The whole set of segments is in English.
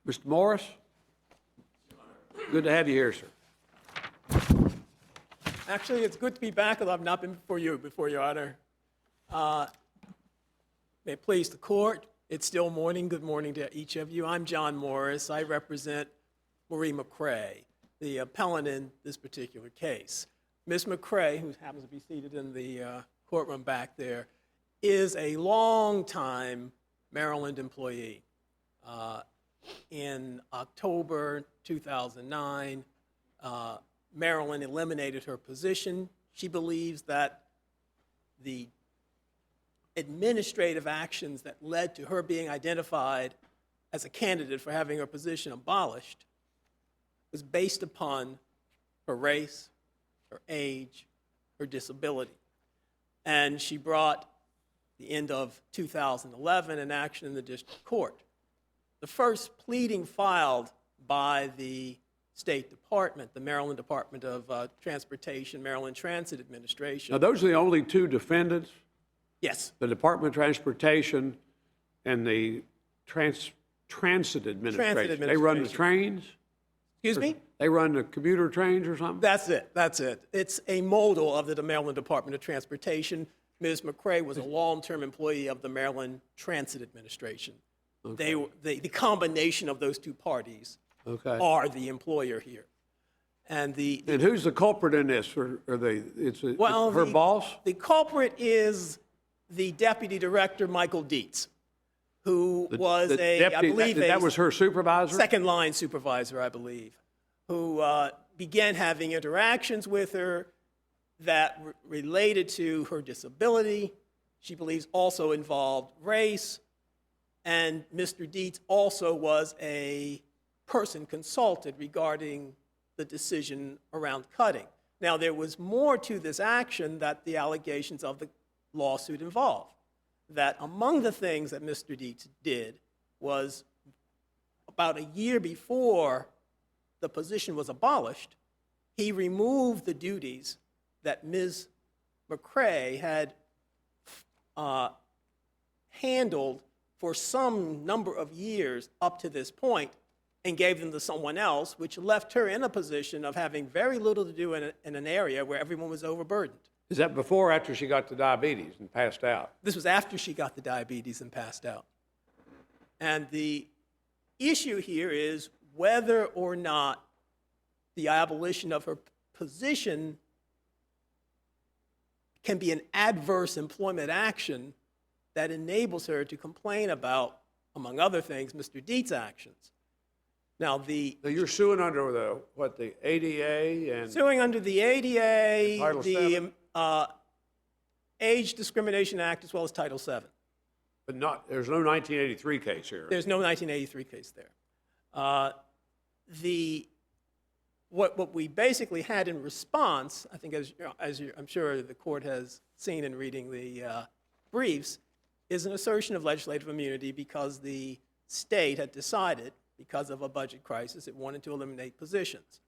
Mr. Morris, good to have you here, sir. Actually, it's good to be back, although I've not been before Your Honor. May it please the court, it's still morning. Good morning to each of you. I'm John Morris. I represent Marie McCray, the appellant in this particular case. Ms. McCray, who happens to be seated in the courtroom back there, is a long-time Maryland employee. In October 2009, Maryland eliminated her position. She believes that the administrative actions that led to her being identified as a candidate for having her position abolished was based upon her race, her age, her disability. And she brought, the end of 2011, an action in the district court. The first pleading filed by the State Department, the Maryland Department of Transportation, Maryland Transit Administration. Now, those are the only two defendants? Yes. The Department of Transportation and the Transit Administration. They run the trains? Excuse me? They run the commuter trains or something? That's it. That's it. It's a modal of the Maryland Department of Transportation. Ms. McCray was a long-term employee of the Maryland Transit Administration. Okay. The combination of those two parties are the employer here. And who's the culprit in this? It's her boss? The culprit is the Deputy Director, Michael Dept, who was that was her supervisor? Second-line supervisor, I believe, who began having interactions with her that related to her disability. She believes also involved race. And Mr. Dept also was a person consulted regarding the decision around cutting. Now, there was more to this action that the allegations of the lawsuit involved. That among the things that Mr. Dept did was, about a year before the position was abolished, he removed the duties that Ms. McCray had handled for some number of years up to this point, and gave them to someone else, which left her in a position of having very little to do in an area where everyone was overburdened. Is that before or after she got the diabetes and passed out? This was after she got the diabetes and passed out. And the issue here is whether or not the abolition of her position can be an adverse employment action that enables her to complain about, among other things, Mr. Dept's actions. Now, you're suing under the ADA and suing under the ADA, Title VII? Age Discrimination Act, as well as Title VII. But there's no 1983 case here. There's no 1983 case there. What we basically had in response, I think, as I'm sure the court has seen in reading the briefs, is an assertion of legislative immunity because the state had decided, because of a budget crisis, it wanted to eliminate positions.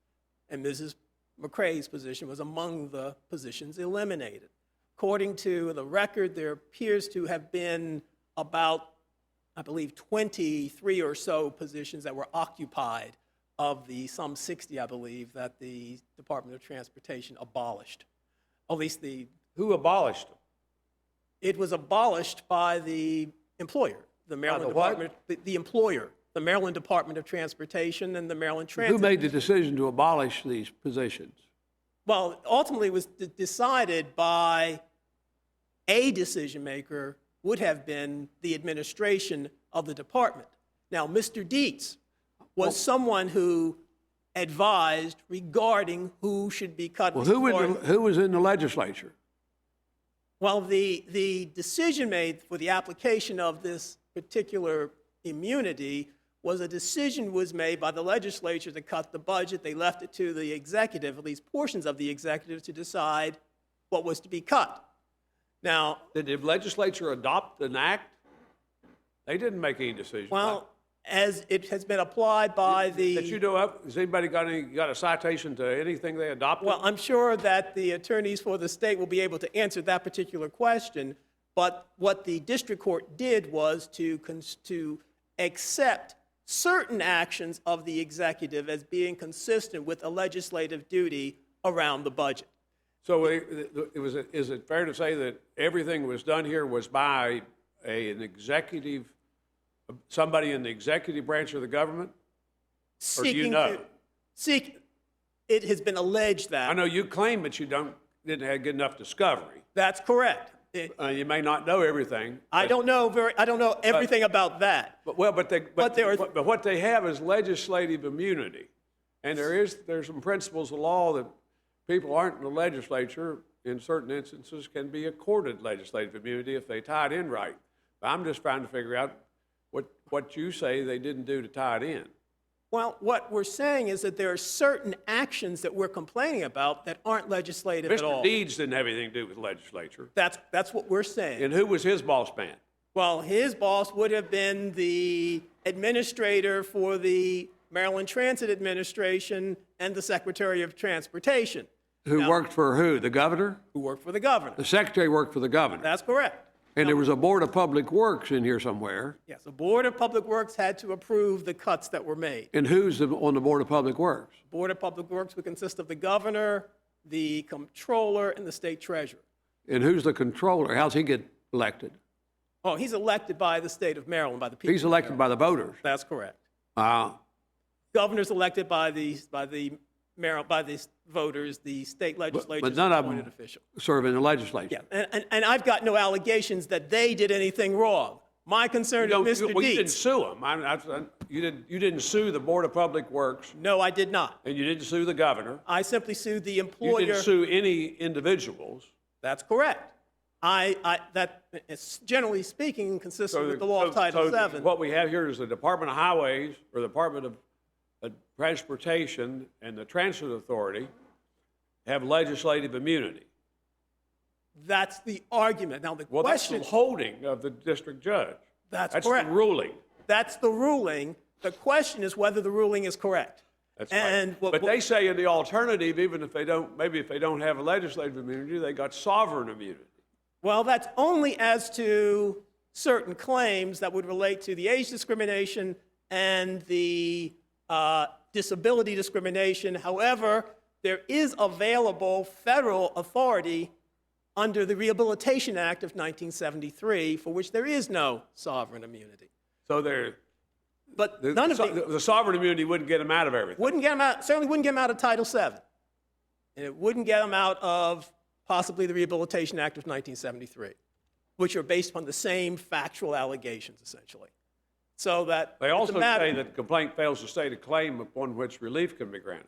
And Mrs. McCray's position was among the positions eliminated. According to the record, there appears to have been about, I believe, 23 or so positions that were occupied of the some 60, I believe, that the Department of Transportation abolished. At least Who abolished them? It was abolished by the employer, the Maryland Department, the employer, the Maryland Department of Transportation and the Maryland Transit. Who made the decision to abolish these positions? Well, ultimately it was decided by a decision maker, would have been the administration of the department. Now, Mr. Dept was someone who advised regarding who should be cut. Well, who was in the legislature? Well, the decision made for the application of this particular immunity was a decision was made by the legislature to cut the budget. They left it to the executive, at least portions of the executive, to decide what was to be cut. Now, did the legislature adopt an act? They didn't make any decision. Well, as it has been applied by the... That you know of, has anybody got a citation to anything they adopted? Well, I'm sure that the attorneys for the state will be able to answer that particular question, but what the district court did was to accept certain actions of the executive as being consistent with a legislative duty around the budget. So is it fair to say that everything was done here was by an executive, somebody in the executive branch of the government? Or do you know? It has been alleged that. I know you claim that you didn't have good enough discovery. That's correct. You may not know everything. I don't know everything about that. But what they have is legislative immunity, and there's some principles of law that people aren't in the legislature in certain instances can be accorded legislative immunity if they tie it in right. But I'm just trying to figure out what you say they didn't do to tie it in. Well, what we're saying is that there are certain actions that we're complaining about that aren't legislative at all. Mr. Deeds didn't have anything to do with the legislature. That's what we're saying. And who was his boss man? Well, his boss would have been the administrator for the Maryland Transit Administration and the Secretary of Transportation. Who worked for who? The governor? Who worked for the governor. The secretary worked for the governor. That's correct. And there was a Board of Public Works in here somewhere. Yes, the Board of Public Works had to approve the cuts that were made. And who's on the Board of Public Works? The Board of Public Works would consist of the governor, the comptroller, and the state treasurer. And who's the controller? How's he get elected? Oh, he's elected by the state of Maryland, by the people. He's elected by the voters. That's correct. Ah. Governor's elected by the voters, the state legislature is an appointed official. Serve in the legislature. Yeah, and I've got no allegations that they did anything wrong. My concern is Mr. Deeds. Well, you didn't sue him. You didn't sue the Board of Public Works. No, I did not. And you didn't sue the governor. I simply sued the employer. You didn't sue any individuals. That's correct. That is, generally speaking, consistent with the law of Title VII. What we have here is the Department of Highways, or the Department of Transportation, and the Transit Authority have legislative immunity. That's the argument. Now, That's the holding of the district judge. That's correct. That's the ruling. That's the ruling. The question is whether the ruling is correct. That's right. But they say in the alternative, even if they don't have a legislative immunity, they got sovereign immunity. Well, that's only as to certain claims that would relate to the age discrimination and the disability discrimination. However, there is available federal authority under the Rehabilitation Act of 1973 for which there is no sovereign immunity. So the sovereign immunity wouldn't get them out of everything. Certainly wouldn't get them out of Title VII. And it wouldn't get them out of possibly the Rehabilitation Act of 1973, which are based upon the same factual allegations, essentially. So that they also say that the complaint fails to state a claim upon which relief can be granted.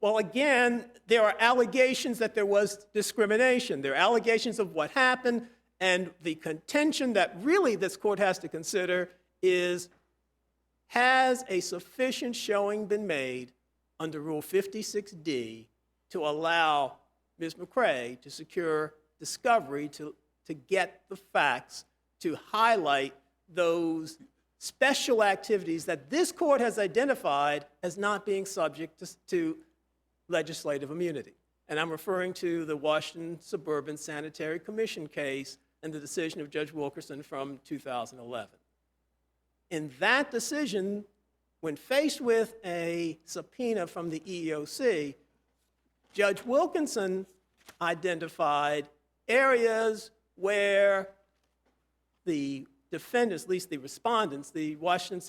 Well, again, there are allegations that there was discrimination. There are allegations of what happened, and the contention that really this court has to consider is, has a sufficient showing been made under Rule 56D to allow Ms. McCray to secure discovery to get the facts, to highlight those special activities that this court has identified as not being subject to legislative immunity. And I'm referring to the Washington Suburban Sanitary Commission case and the decision of Judge Wilkerson from 2011. In that decision, when faced with a subpoena from the EEOC, Judge Wilkinson identified areas where the defendants, at least the respondents, the Washington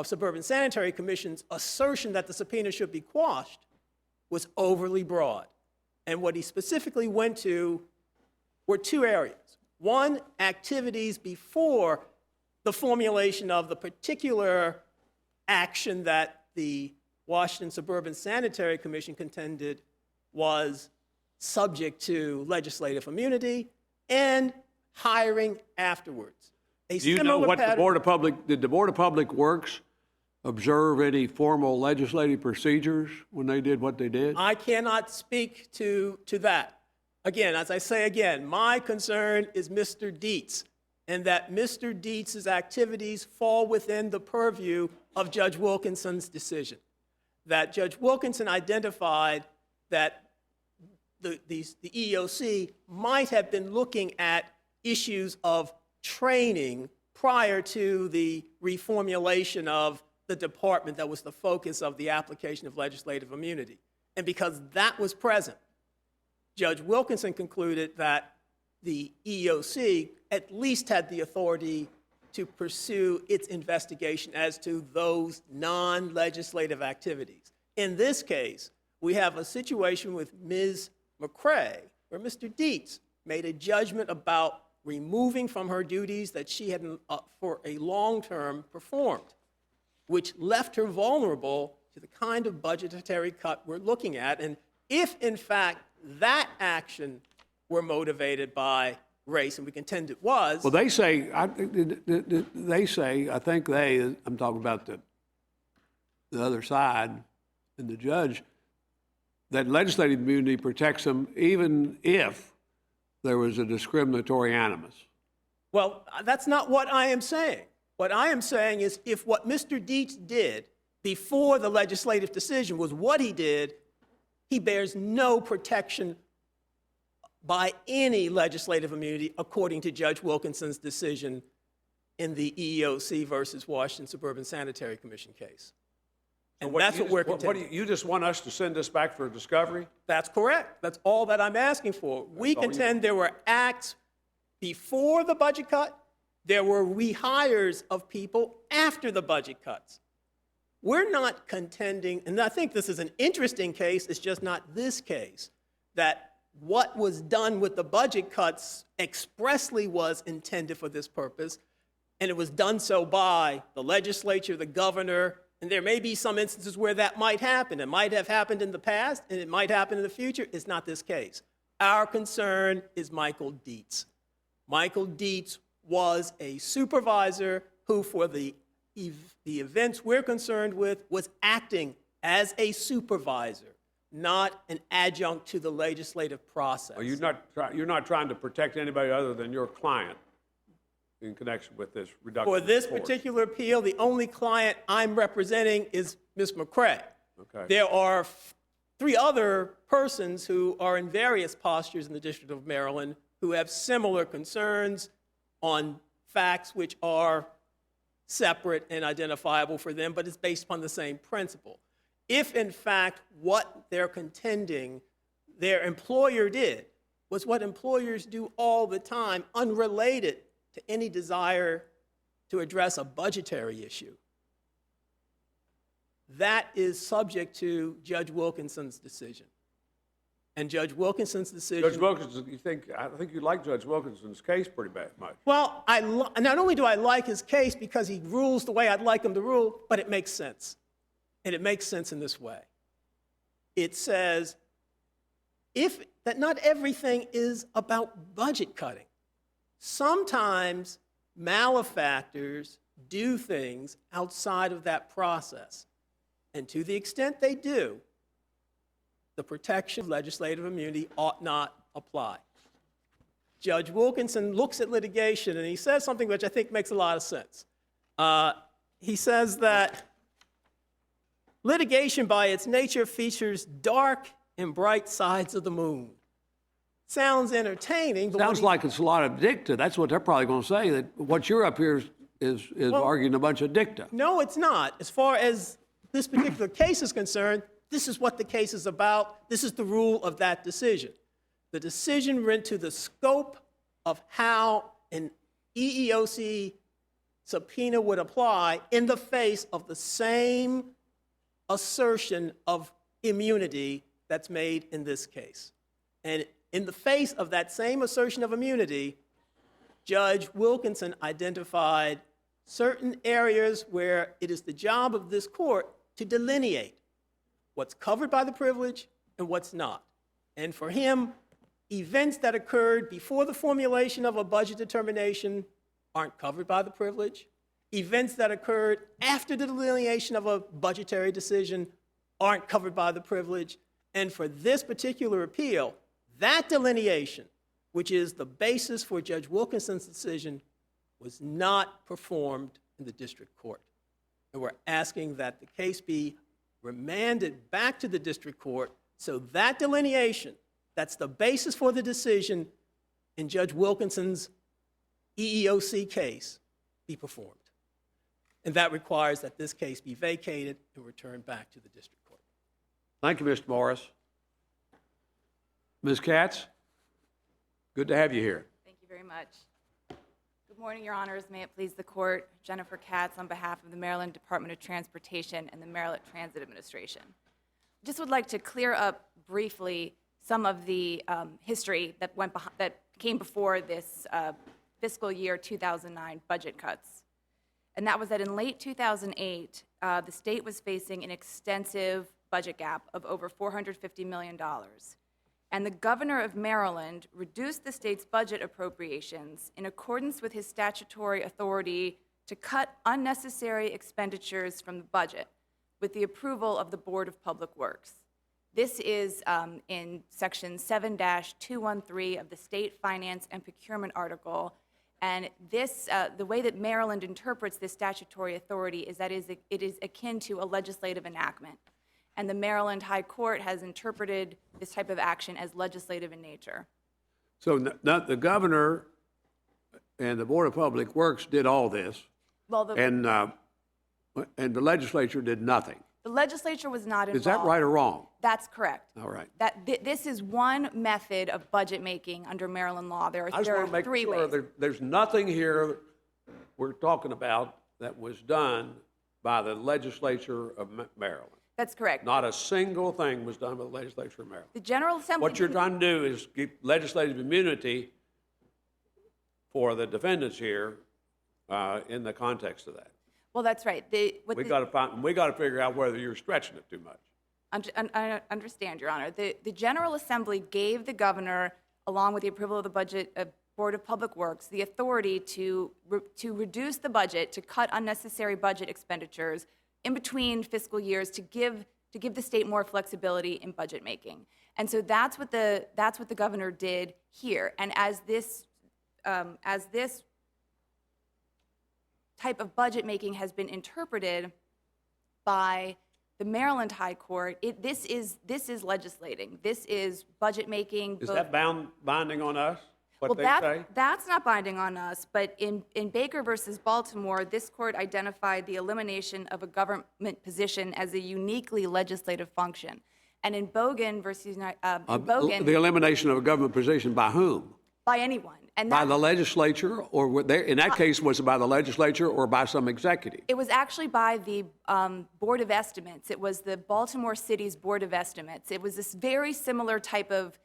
Suburban Sanitary Commission's assertion that the subpoena should be quashed was overly broad. And what he specifically went to were two areas. One, activities before the formulation of the particular action that the Washington Suburban Sanitary Commission contended was subject to legislative immunity, and hiring afterwards. Do you know what did the Board of Public Works observe any formal legislative procedures when they did what they did? I cannot speak to that. Again, as I say again, my concern is Mr. Deets, and that Mr. Deets' activities fall within the purview of Judge Wilkinson's decision. That Judge Wilkinson identified that the EEOC might have been looking at issues of training prior to the reformulation of the department that was the focus of the application of legislative immunity. And because that was present, Judge Wilkinson concluded that the EEOC at least had the authority to pursue its investigation as to those non-legislative activities. In this case, we have a situation with Ms. McCray, where Mr. Dept made a judgment about removing from her duties that she had for a long term performed, which left her vulnerable to the kind of budgetary cut we're looking at. And if, in fact, that action were motivated by race, and we contend it was. Well, they say, I think I'm talking about the other side and the judge, that legislative immunity protects them even if there was a discriminatory animus. Well, that's not what I am saying. What I am saying is if what Mr. Dept did before the legislative decision was what he did, he bears no protection by any legislative immunity according to Judge Wilkinson's decision in the EEOC versus Washington Suburban Sanitary Commission case. And that's what we're contending. You just want us to send this back for discovery? That's correct. That's all that I'm asking for. We contend there were acts before the budget cut. There were rehires of people after the budget cuts. We're not contending, and I think this is an interesting case, it's just not this case, that what was done with the budget cuts expressly was intended for this purpose, and it was done so by the legislature, the governor, and there may be some instances where that might happen. It might have happened in the past, and it might happen in the future. It's not this case. Our concern is Michael Dept. Michael Dept was a supervisor who, for the events we're concerned with, was acting as a supervisor, not an adjunct to the legislative process. You're not trying to protect anybody other than your client in connection with this reduction? For this particular appeal, the only client I'm representing is Ms. McCray. Okay. There are 3 other persons who are in various postures in the District of Maryland who have similar concerns on facts which are separate and identifiable for them, but it's based upon the same principle. If, in fact, what they're contending their employer did was what employers do all the time, unrelated to any desire to address a budgetary issue, that is subject to Judge Wilkinson's decision. And Judge Wilkinson's decision... Judge Wilkinson, I think you like Judge Wilkinson's case pretty much. Well, not only do I like his case because he rules the way I'd like him to rule, but it makes sense. And it makes sense in this way. It says that not everything is about budget cutting. Sometimes malefactors do things outside of that process. And to the extent they do, the protection of legislative immunity ought not apply. Judge Wilkinson looks at litigation and he says something which I think makes a lot of sense. He says that litigation by its nature features dark and bright sides of the moon. Sounds entertaining, but sounds like it's a lot of dicta. That's what they're probably going to say, that what you're up here is arguing a bunch of dicta. No, it's not. As far as this particular case is concerned, this is what the case is about. This is the rule of that decision. The decision went to the scope of how an EEOC subpoena would apply in the face of the same assertion of immunity that's made in this case. And in the face of that same assertion of immunity, Judge Wilkinson identified certain areas where it is the job of this court to delineate what's covered by the privilege and what's not. And for him, events that occurred before the formulation of a budget determination aren't covered by the privilege. Events that occurred after the delineation of a budgetary decision aren't covered by the privilege. And for this particular appeal, that delineation, which is the basis for Judge Wilkinson's decision, was not performed in the district court. And we're asking that the case be remanded back to the district court so that delineation, that's the basis for the decision in Judge Wilkinson's EEOC case, be performed. And that requires that this case be vacated and returned back to the district court. Thank you, Mr. Morris. Ms. Katz, good to have you here. Thank you very much. Good morning, Your Honors. May it please the Court. Jennifer Katz on behalf of the Maryland Department of Transportation and the Maryland Transit Administration. Just would like to clear up briefly some of the history that came before this fiscal year 2009 budget cuts. And that was that in late 2008, the state was facing an extensive budget gap of over $450 million. And the governor of Maryland reduced the state's budget appropriations in accordance with his statutory authority to cut unnecessary expenditures from the budget with the approval of the Board of Public Works. This is in Section 7-213 of the State Finance and Procurement Article. And this, the way that Maryland interprets this statutory authority is that it is akin to a legislative enactment. And the Maryland High Court has interpreted this type of action as legislative in nature. So the governor and the Board of Public Works did all this, Well, and the legislature did nothing. the legislature was not involved. Is that right or wrong? That's correct. All right. This is one method of budget making under Maryland law. There I just are want to make three sure ways. there's nothing here we're talking about that was done by the legislature of Maryland. That's correct. Not a single thing was done by the legislature of Maryland. The General Assembly. What you're trying to do is keep legislative immunity for the defendants here in the context of that. Well, that's right. We got to figure out whether you're stretching it too much. I understand, Your Honor. The General Assembly gave the governor, along with the approval of the budget Board of Public Works, the authority to reduce the budget, to cut unnecessary budget expenditures in between fiscal years, to give the state more flexibility in budget making. And so that's what the governor did here. And as this type of budget making has been interpreted by the Maryland High Court, this is legislating. This is budget making. Is that binding on us? What Well, they say? that's not binding on us, but in Baker versus Baltimore, this court identified the elimination of a government position as a uniquely legislative function. And in Bogan versus Bogan, The elimination of a government position by whom? by anyone. And By that, the legislature, or in that case, was it by the legislature or by some executive? it was actually by the Board of Estimates. It was the Baltimore City's Board of Estimates. It was this very similar type of,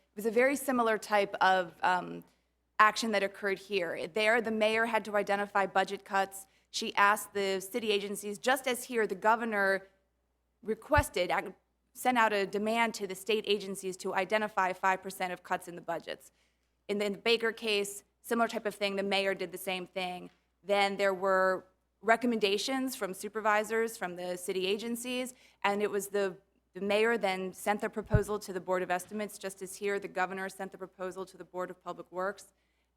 action that occurred here. There, the mayor had to identify budget cuts. She asked the city agencies, just as here, the governor requested, sent out a demand to the state agencies to identify 5% of cuts in the budgets. In the Baker case, similar type of thing, the mayor did the same thing. Then there were recommendations from supervisors from the city agencies, and it was the mayor then sent the proposal to the Board of Estimates, just as here, the governor sent the proposal to the Board of Public Works,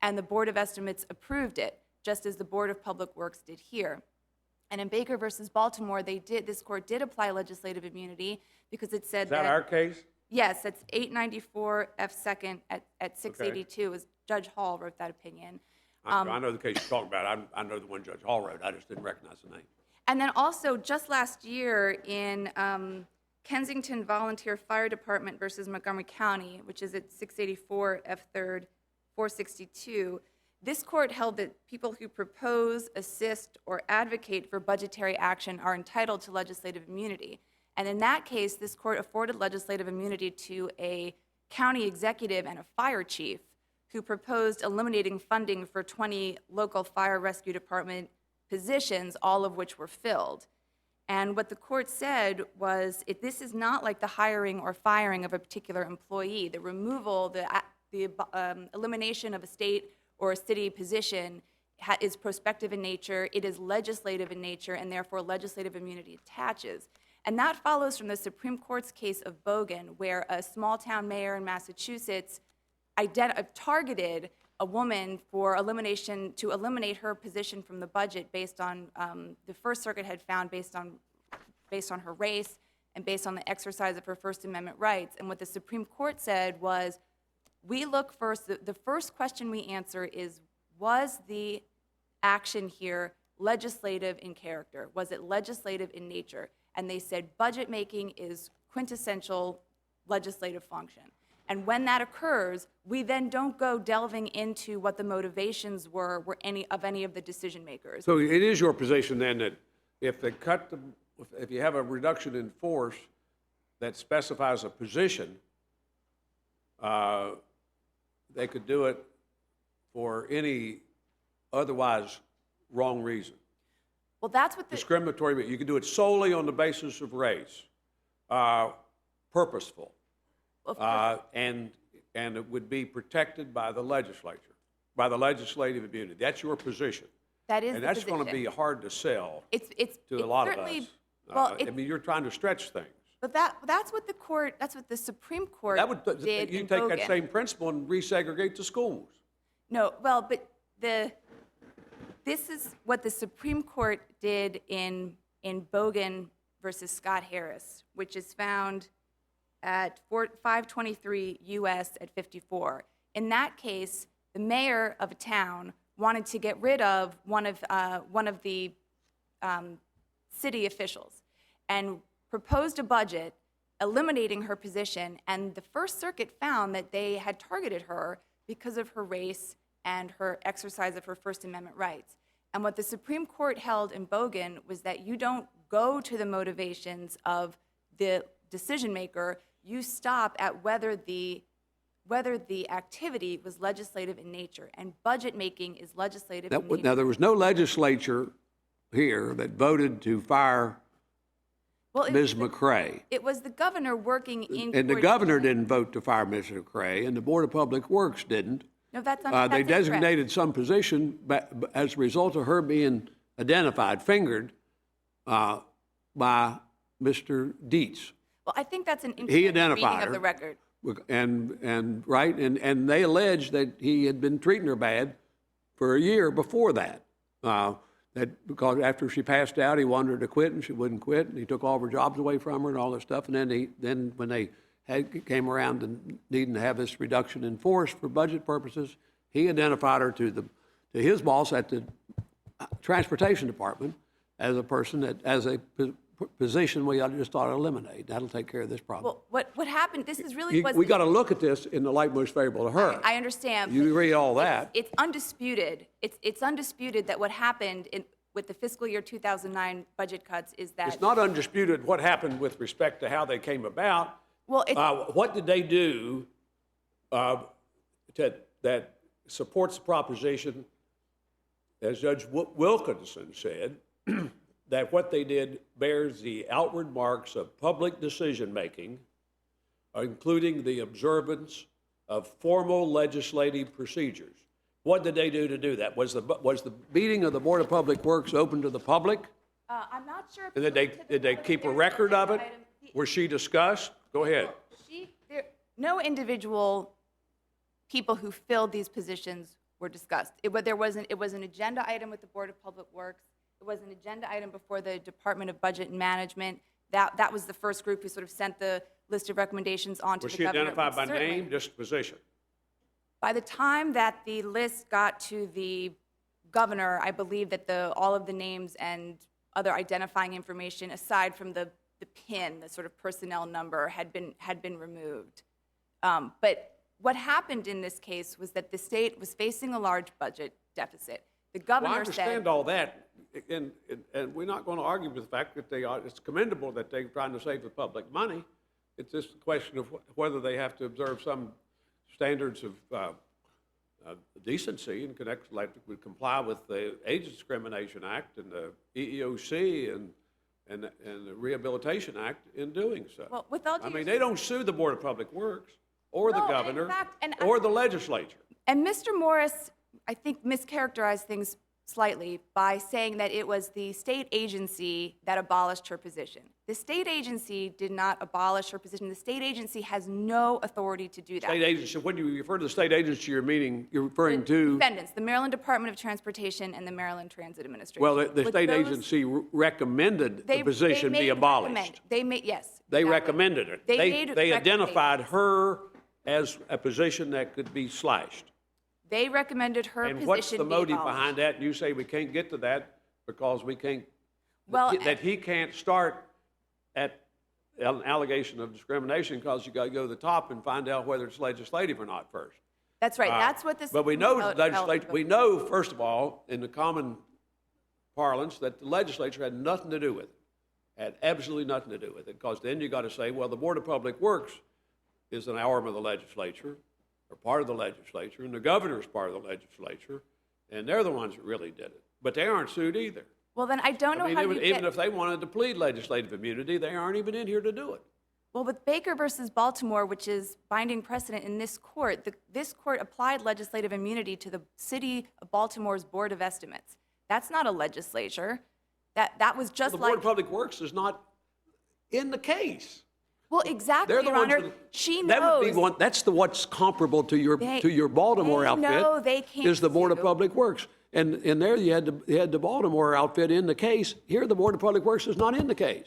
and the Board of Estimates approved it, just as the Board of Public Works did here. And in Baker versus Baltimore, this court did apply legislative immunity because it said that. Is that our case? Yes, that's 894 F. 2nd at 682, as Judge Hall wrote that opinion. I know the case you're talking about. I know the one Judge Hall wrote. I just didn't recognize the name. And then also, just last year in Kensington Volunteer Fire Department versus Montgomery County, which is at 684 F. 3rd, 462, this court held that people who propose, assist, or advocate for budgetary action are entitled to legislative immunity. And in that case, this court afforded legislative immunity to a county executive and a fire chief who proposed eliminating funding for 20 local fire rescue department positions, all of which were filled. And what the court said was, this is not like the hiring or firing of a particular employee. The removal, the elimination of a state or a city position is prospective in nature, it is legislative in nature, and therefore legislative immunity attaches. And that follows from the Supreme Court's case of Bogan, where a small-town mayor in Massachusetts targeted a woman for to eliminate her position from the budget based on, the First Circuit had found based on her race and based on the exercise of her First Amendment rights. And what the Supreme Court said was, we look first, the first question we answer is, was the action here legislative in character? Was it legislative in nature? And they said budget making is quintessential legislative function. And when that occurs, we then don't go delving into what the motivations were any of the decision makers. So it is your position then that if they if you have a reduction in force that specifies a position, they could do it for any otherwise wrong reason. Well, that's what Discriminatory, but you could do it solely on the basis of race, purposeful, and it would be protected by the legislature, by the legislative immunity. That's your position. That is, and that's going to be hard to sell to a lot of us. Well, I mean, you're trying to stretch things. But that's what the Supreme Court did You in take Bogan. that same principle and resegregate the schools. No, well, but this is what the Supreme Court did in Bogan versus Scott Harris, which is found at 523 U.S. at 54. In that case, the mayor of a town wanted to get rid of one of the city officials and proposed a budget eliminating her position, and the First Circuit found that they had targeted her because of her race and her exercise of her First Amendment rights. And what the Supreme Court held in Bogan was that you don't go to the motivations of the decision maker, you stop at whether the activity was legislative in nature, and budget making is legislative in nature. Now, there was no legislature here that voted to fire Ms. McCray. It was the governor working in And the governor didn't vote to fire Ms. McCray, and the Board of Public Works didn't. No, that's not They incorrect. designated some position as a result of her being identified, fingered by Mr. Dietz. Well, I think that's an He incorrect identified reading her. of the record. And they alleged that he had been treating her bad for a year before that. That because after she passed out, he wanted her to quit, and she wouldn't quit, and he took all of her jobs away from her and all that stuff. And then when they came around and needing to have this reduction in force for budget purposes, he identified her to his boss at the transportation department as a person as a position we just ought to eliminate. That'll take care of this problem. Well, what happened, this is really We got to look at this in the light most favorable to her. I understand. You but read all that. It's undisputed. It's undisputed that what happened with the fiscal year 2009 budget cuts is that... It's not undisputed what happened with respect to how they came about. Well, what did they do that supports the proposition, as Judge Wilkinson said, that what they did bears the outward marks of public decision-making, including the observance of formal legislative procedures? What did they do that? Was the meeting of the Board of Public Works open to the public? I'm not sure... And did they keep a record of it? Was she discussed? Go ahead. No individual people who filled these positions were discussed. It was an agenda item with the Board of Public Works. It was an agenda item before the Department of Budget and Management. That was the first group who sort of sent the list of recommendations on to the governor. Was she identified by name, just position? By the time that the list got to the governor, I believe that all of the names and other identifying information, aside from the PIN, the sort of personnel number, had been removed. But what happened in this case was that the state was facing a large budget deficit. The governor I understand all that, and we're not going to argue with the fact that it's commendable that they're trying to save the public money. It's just a question of whether they have to observe some standards of decency and comply with the Age Discrimination Act and the EEOC and the Rehabilitation Act in doing so. Well, with all due they don't sue the Board of Public Works or the No, in governor fact, or the legislature. And Mr. Morris, I think, mischaracterized things slightly by saying that it was the state agency that abolished her position. The state agency did not abolish her position. The state agency has no authority to do that. State agency, when you refer to the state agency, you're referring to? Defendants, the Maryland Department of Transportation and the Maryland Transit Administration. Well, the With state those- agency recommended they- the position they be made abolished. Yes. They exactly. recommended it. They made They identified recommendations. her as a position that could be slashed. They recommended her And position what's the be motive abolished. behind that? And you say we can't get to that because we can't, Well, that he can't start at an allegation of discrimination because you got to go to the top and find out whether it's legislative or not first. that's right. That's what this. But we know legislature. We know, first of all, in the common parlance, that the legislature had nothing to do with it. Had absolutely nothing to do with it, because then you got to say, well, the Board of Public Works is an arm of the legislature, or part of the legislature, and the governor's part of the legislature, and they're the ones that really did it. But they aren't sued either. Well, then I don't know how you even if they wanted to plead legislative immunity, they aren't even in here to do it. Well, with Baker versus Baltimore, which is binding precedent in this court, this court applied legislative immunity to the city of Baltimore's Board of Estimates. That's not a legislature. That was just The like. Board of Public Works is not in the case. Well, exactly, They're the Your ones Honor. that- She knows. That would be one. That's what's comparable to your Baltimore they outfit. know they can't is the Board of sue. Public Works, and there you had the Baltimore outfit in the case. Here, the Board of Public Works is not in the case.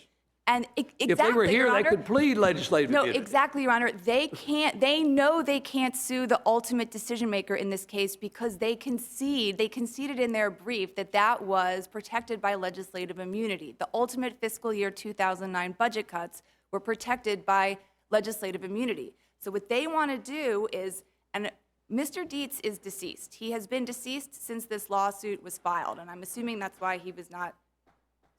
And exactly, If they were here, Your they Honor. could plead legislative No, immunity. exactly, Your Honor. They can't. They know they can't sue the ultimate decision maker in this case because they conceded in their brief that was protected by legislative immunity. The ultimate fiscal year 2009 budget cuts were protected by legislative immunity. So what they want to do is, and Mr. Dept is deceased. He has been deceased since this lawsuit was filed, and I'm assuming that's why he was not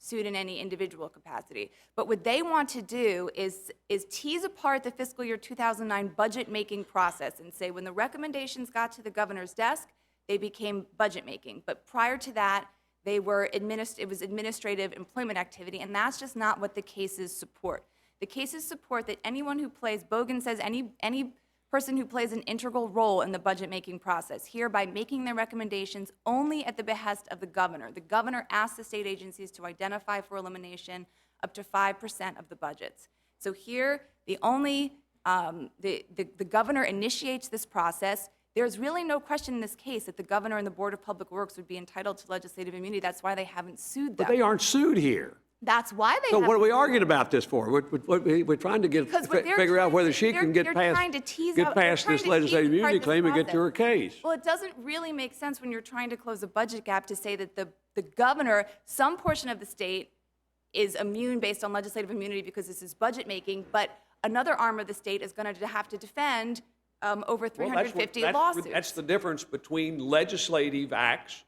sued in any individual capacity. But what they want to do is tease apart the fiscal year 2009 budget-making process and say when the recommendations got to the governor's desk, they became budget-making. But prior to that, it was administrative employment activity, and that's just not what the cases support. The cases support that anyone who plays, Bogan says, any person who plays an integral role in the budget-making process, here by making their recommendations only at the behest of the governor. The governor asks the state agencies to identify for elimination up to 5% of the budgets. So here, the governor initiates this process. There's really no question in this case that the governor and the Board of Public Works would be entitled to legislative immunity. That's why they haven't sued them. But they aren't sued here. That's why they So haven't what are we sued arguing them. about this for? We're trying to Because what they're figure out trying whether to- she can they're get trying past to tease out- they're trying this to tease legislative apart immunity this claim and get to her process. case. Well, it doesn't really make sense when you're trying to close a budget gap to say that the governor, some portion of the state is immune based on legislative immunity because this is budget making, but another arm of the state is going to have to defend over 350 lawsuits. That's the difference between legislative acts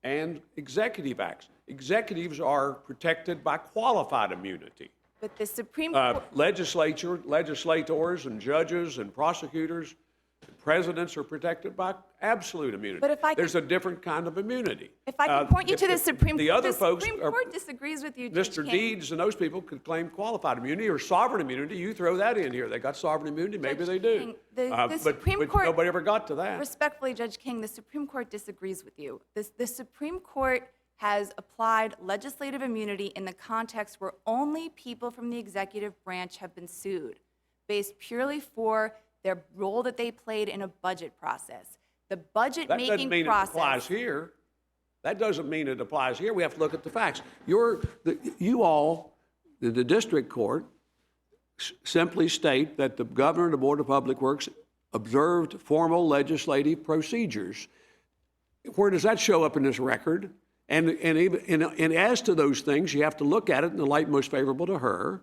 and executive acts. Executives are protected by qualified immunity. But the Supreme Court... Legislators and judges and prosecutors and presidents are protected by absolute immunity. But if I There's a different kind of immunity. If I can point you to the Supreme Court... The other folks, Supreme Court disagrees with you, Judge Mr. King. Deeds and those people could claim qualified immunity or sovereign immunity. You throw that in here. They got sovereign immunity. Maybe they do. King, the But Supreme Court... nobody ever got to that. Respectfully, Judge King, the Supreme Court disagrees with you. The Supreme Court has applied legislative immunity in the context where only people from the executive branch have been sued, based purely for their role that they played in a budget process. The budget-making That doesn't mean process... it applies here. That doesn't mean it applies here. We have to look at the facts. You all, the district court, simply state that the governor and the Board of Public Works observed formal legislative procedures. Where does that show up in this record? And as to those things, you have to look at it in the light most favorable to her.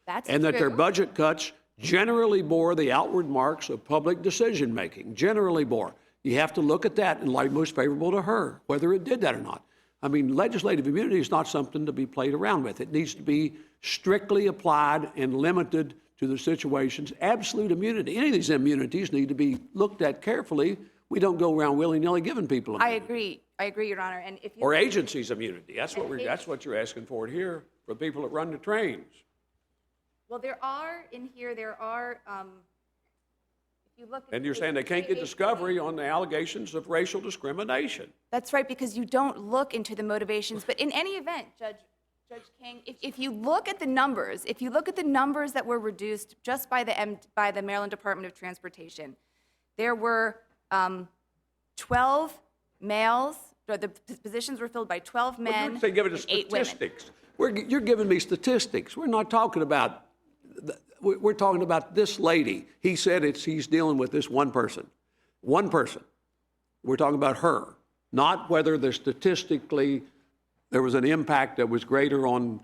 That's and that their true. budget cuts generally bore the outward marks of public decision-making, generally bore. You have to look at that in light most favorable to her, whether it did that or not. I mean, legislative immunity is not something to be played around with. It needs to be strictly applied and limited to the situations. Absolute immunity, any of these immunities need to be looked at carefully. We don't go around willy-nilly giving people immunity. I agree, Your Honor. And if you Or agencies immunity. That's what you're asking for here, for people that run the trains. Well, if you look at And you're saying they can't get discovery on the allegations of racial discrimination. That's right, because you don't look into the motivations. But in any event, Judge King, if you look at the numbers, that were reduced just by the Maryland Department of Transportation, there were 12 males. The positions were filled by 12 men Well, you're giving us and 8 women. statistics. You're giving me statistics. We're not talking about. We're talking about this lady. He said he's dealing with this one person. One person. We're talking about her, not whether the statistically there was an impact that was greater on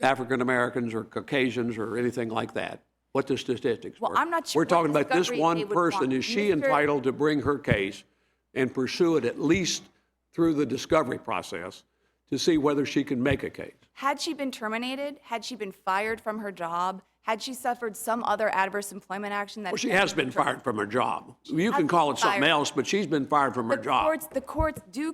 African Americans or Caucasians or anything like that, what the statistics were. I'm not sure We're what talking about this discovery one they would person. want. Is she Mr. entitled to bring her case and pursue it at least through the discovery process to see whether she can make a case? Had she been terminated, had she been fired from her job, had she suffered some other adverse employment action that... Well, she has been fired from her job. You can has call been it something fired. else, but she's been fired from her job. The courts do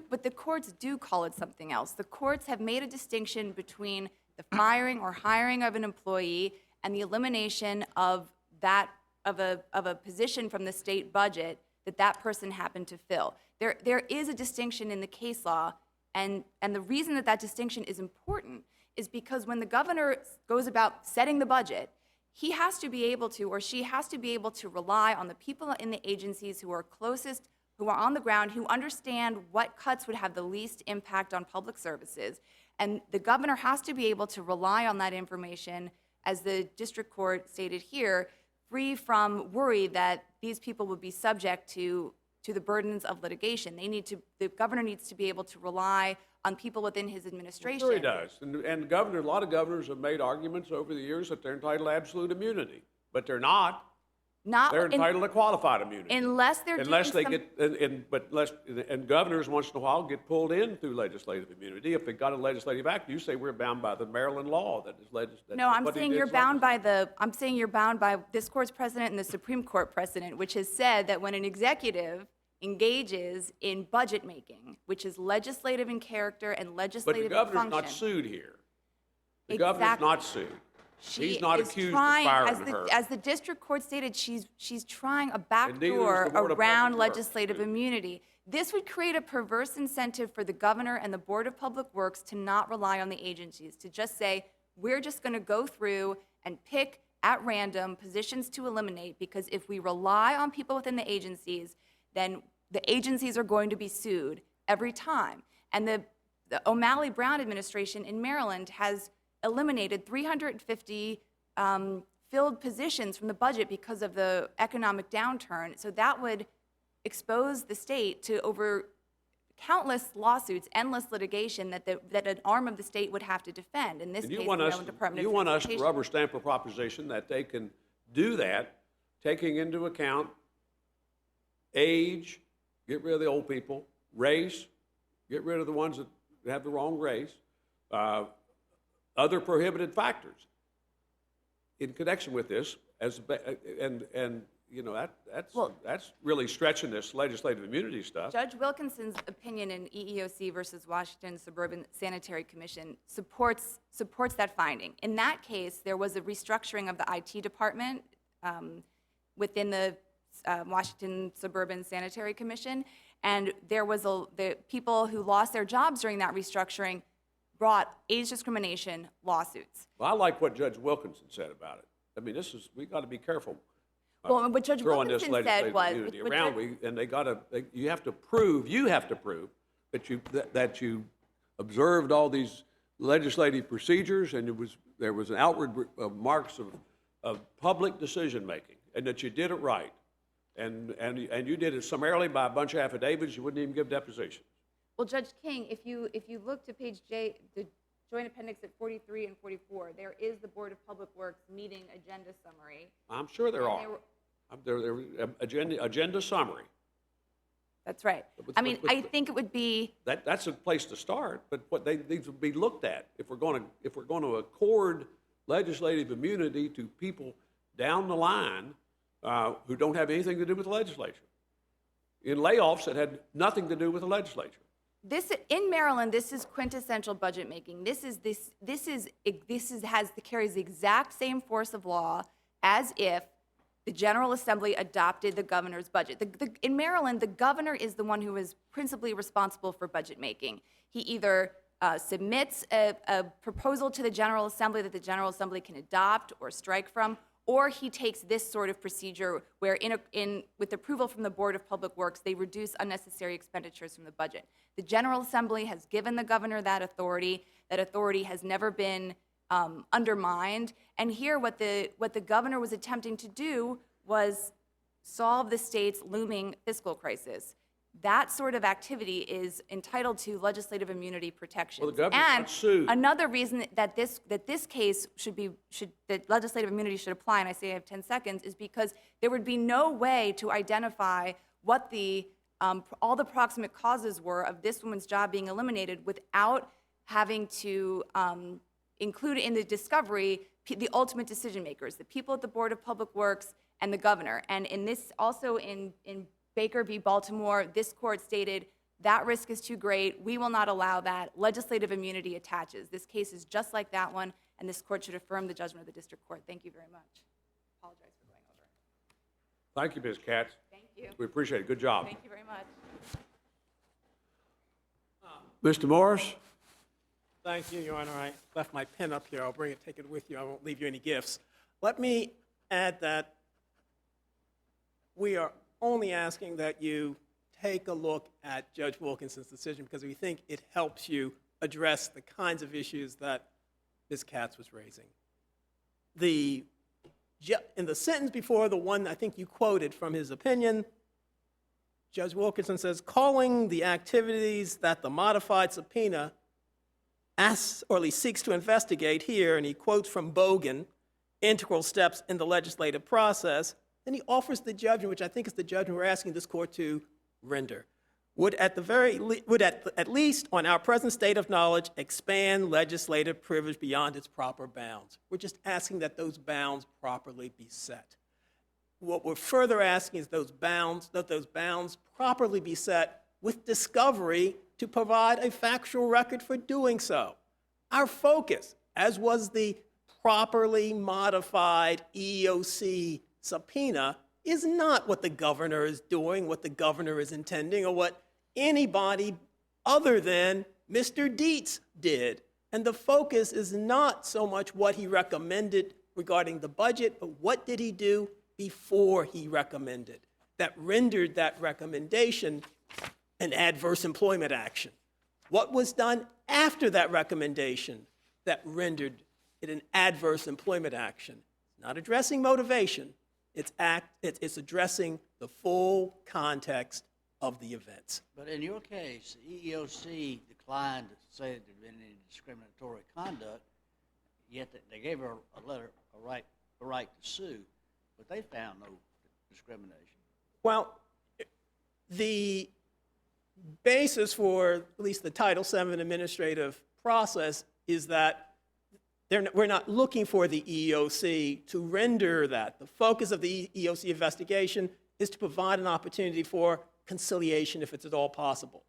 call it something else. The courts have made a distinction between the firing or hiring of an employee and the elimination of a position from the state budget that person happened to fill. There is a distinction in the case law, and the reason that distinction is important is because when the governor goes about setting the budget, he has to be able to, or she has to be able to rely on the people in the agencies who are closest, who are on the ground, who understand what cuts would have the least impact on public services. And the governor has to be able to rely on that information, as the district court stated here, free from worry that these people would be subject to the burdens of litigation. The governor needs to be able to rely on people within his administration. Sure he does. And a lot of governors have made arguments over the years that they're entitled to absolute immunity, but they're not. They're entitled to qualified immunity. Unless they're and governors once in a while get pulled in through legislative immunity. If they got a legislative act, you say we're bound by the Maryland law that is legislative. No, I'm saying you're bound by this court's precedent and the Supreme Court precedent, which has said that when an executive engages in budget making, which is legislative in character and legislative in function. But the governor's not sued here. The governor's not sued. He's not accused of firing her. As the district court stated, she's trying a backdoor around legislative immunity. This would create a perverse incentive for the governor and the Board of Public Works to not rely on the agencies, to just say, we're just going to go through and pick at random positions to eliminate, because if we rely on people within the agencies, then the agencies are going to be sued every time. And the O'Malley-Brown administration in Maryland has eliminated 350 filled positions from the budget because of the economic downturn. So that would expose the state to over countless lawsuits, endless litigation that an arm of the state would have to defend. In this case, the Maryland Department of Transportation. You want us to rubber stamp a proposition that they can do that, taking into account age, get rid of the old people, race, get rid of the ones that have the wrong race, other prohibited factors in connection with this, that's really stretching this legislative immunity stuff. Judge Wilkinson's opinion in EEOC versus Washington Suburban Sanitary Commission supports that finding. In that case, there was a restructuring of the IT department within the Washington Suburban Sanitary Commission, and there was the people who lost their jobs during that restructuring brought age discrimination lawsuits. Well, I like what Judge Wilkinson said about it. I mean, we got to be careful. Well, what Judge Wilkinson said was, you have to prove that you observed all these legislative procedures, and there was an outward marks of public decision making, and that you did it right, and you did it summarily by a bunch of affidavits. You wouldn't even give depositions. Well, Judge King, if you look to page J, the Joint Appendix at 43 and 44, there is the Board of Public Works meeting agenda summary. I'm sure there are. There agenda summary. That's right. I think it would be that's a place to start. But what they need to be looked at if we're going to accord legislative immunity to people down the line who don't have anything to do with the legislature, in layoffs that had nothing to do with the legislature. In Maryland, this is quintessential budget making. This carries the exact same force of law as if the General Assembly adopted the governor's budget. In Maryland, the governor is the one who is principally responsible for budget making. He either submits a proposal to the General Assembly that the General Assembly can adopt or strike from, or he takes this sort of procedure where, with approval from the Board of Public Works, they reduce unnecessary expenditures from the budget. The General Assembly has given the governor that authority. That authority has never been undermined. And here, what the governor was attempting to do was solve the state's looming fiscal crisis. that sort of activity is entitled to legislative immunity protections. Well, the government and got sued. another reason that this case that legislative immunity should apply, and I say I have 10 seconds, is because there would be no way to identify what all the proximate causes were of this woman's job being eliminated without having to include in the discovery the ultimate decision makers, the people at the Board of Public Works and the governor. And in this, also in Baker v. Baltimore, this court stated that risk is too great. We will not allow that. Legislative immunity attaches. This case is just like that one, and this court should affirm the judgment of the district court. Thank you very much. Apologize for going over. Thank you, Ms. Katz. Thank you. We appreciate it. Good job. Thank you very much. Mr. Morris? Thank you, Your Honor. I left my pen up here. I'll bring it, take it with you. I won't leave you any gifts. Let me add that we are only asking that you take a look at Judge Wilkinson's decision because we think it helps you address the kinds of issues that Ms. Katz was raising. In the sentence before the one I think you quoted from his opinion, Judge Wilkinson says, calling the activities that the modified subpoena asks or at least seeks to investigate here, and he quotes from Bogan, integral steps in the legislative process, then he offers the judgment, which I think is the judgment we're asking this court to render. Would at least on our present state of knowledge expand legislative privilege beyond its proper bounds. We're just asking that those bounds properly be set. What we're further asking is that those bounds properly be set with discovery to provide a factual record for doing so. Our focus, as was the properly modified EEOC subpoena, is not what the governor is doing, what the governor is intending, or what anybody other than Mr. Dept did. And the focus is not so much what he recommended regarding the budget, but what did he do before he recommended that rendered that recommendation an adverse employment action? What was done after that recommendation that rendered it an adverse employment action? Not addressing motivation, it's addressing the full context of the events. But in your case, the EEOC declined to say that there had been any discriminatory conduct, yet they gave her a right to sue, but they found no discrimination. Well, the basis for at least the Title VII administrative process is that we're not looking for the EEOC to render that. The focus of the EEOC investigation is to provide an opportunity for conciliation if it's at all possible.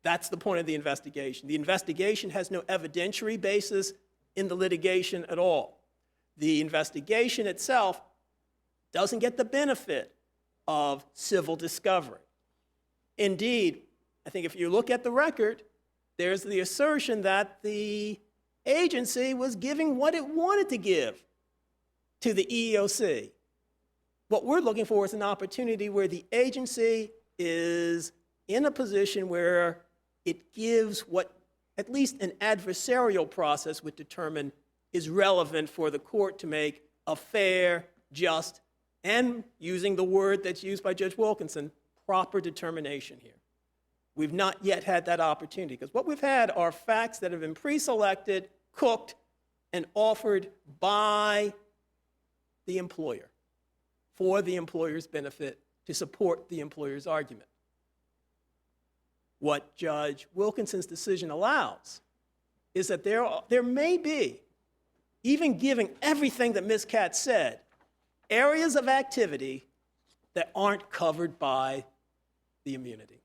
That's the point of the investigation. The investigation has no evidentiary basis in the litigation at all. The investigation itself doesn't get the benefit of civil discovery. Indeed, I think if you look at the record, there's the assertion that the agency was giving what it wanted to give to the EEOC. What we're looking for is an opportunity where the agency is in a position where it gives what at least an adversarial process would determine is relevant for the court to make a fair, just, and using the word that's used by Judge Wilkinson, proper determination here. We've not yet had that opportunity because what we've had are facts that have been pre-selected, cooked, and offered by the employer for the employer's benefit to support the employer's argument. What Judge Wilkinson's decision allows is that there may be, even given everything that Ms. Katz said, areas of activity that aren't covered by the immunity.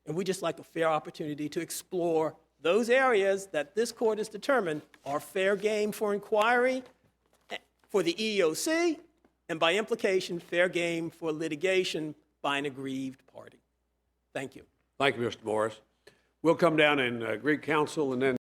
And we just like a fair opportunity to explore those areas that this court has determined are fair game for inquiry for the EEOC, and by implication, fair game for litigation by an aggrieved party. Thank you. Thank you, Mr. Morris. We'll come down and Greek counsel and then